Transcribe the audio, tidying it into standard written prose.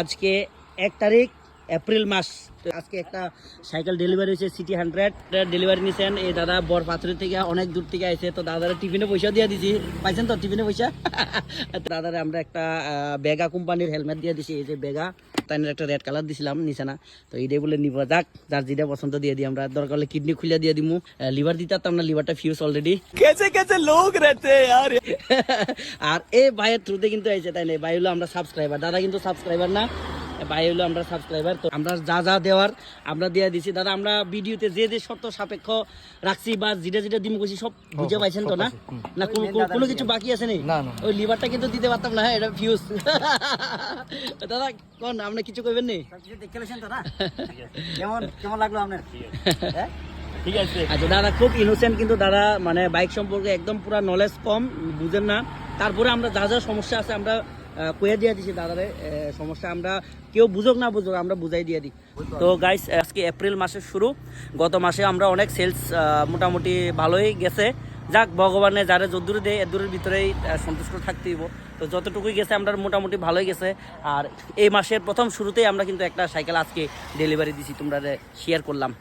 আজকে 1 তারিখ এপ্রিল মাস। আজকে একটা সাইকেল ডেলিভারি হয়েছে, সিটি 100 ডেলিভারি নিয়েছেন এই দাদা বরপাথরের থেকে, অনেক দূর থেকে আইছে। তো দাদারা টিফিনে পয়সা দিয়ে দিছি, পাইছেন তো টিফিনে পয়সা। দাদারা আমরা একটা বেগা কোম্পানির হেলমেট দিয়ে দিছি, এই যে বেগা, তাই একটা রেড কালার দিছিলাম, নিচে না। তো এইটাই বলে নিব, যাক যার যেটা পছন্দ দিয়ে দিই আমরা। দরকার হলে কিডনি খুলে দিয়ে দিমু, লিভার দিতে পারতাম না, লিভারটা ফিউজ অলরেডি। কেসে কেসে লোক রেতে यार। আর এই ভাইয়ের থ্রুতে কিন্তু আইছে, তাই না? ভাই হলো আমরা সাবস্ক্রাইবার, দাদা কিন্তু সাবস্ক্রাইবার না, ভাই হলো আমরা সাবস্ক্রাইবার। তো আমরা যা যা দেওয়ার আমরা দিয়ে দিছি দাদা। আমরা ভিডিওতে যে যে শর্ত সাপেক্ষ রাখছি বা যেটা যেটা দিম করছি সব বুঝে পাইছেন তো না? না কোনো কিছু বাকি আছে নি? ওই লিভারটা কিন্তু দিতে পারতাম না, এটা ফিউজ। দাদা কোন আপনি কিছু কইবেন নি? দেখলেছেন তো না? কেমন লাগলো আপনার? ঠিক আছে। আচ্ছা দাদা খুব ইনোসেন্ট, কিন্তু দাদা মানে বাইক সম্পর্কে একদম পুরা নলেজ কম, বুঝেন না। তারপরে আমরা যা যা সমস্যা আছে আমরা কয়ে দিয়ে দিছি দাদারে। সমস্যা আমরা কেউ বুঝুক না বুঝুক আমরা বুঝাই দিয়ে দিই। তো গাইস আজকে এপ্রিল মাসের শুরু, গত মাসে আমরা অনেক সেলস মোটামুটি ভালোই গেছে। যাক ভগবানে যারা যদ্দূরে দেয় এদূরের ভিতরেই সন্তুষ্ট থাকতে হইব। তো যতটুকুই গেছে আমরা মোটামুটি ভালোই গেছে। আর এই মাসের প্রথম শুরুতেই আমরা কিন্তু একটা সাইকেল আজকে ডেলিভারি দিছি, তোমরা শেয়ার করলাম।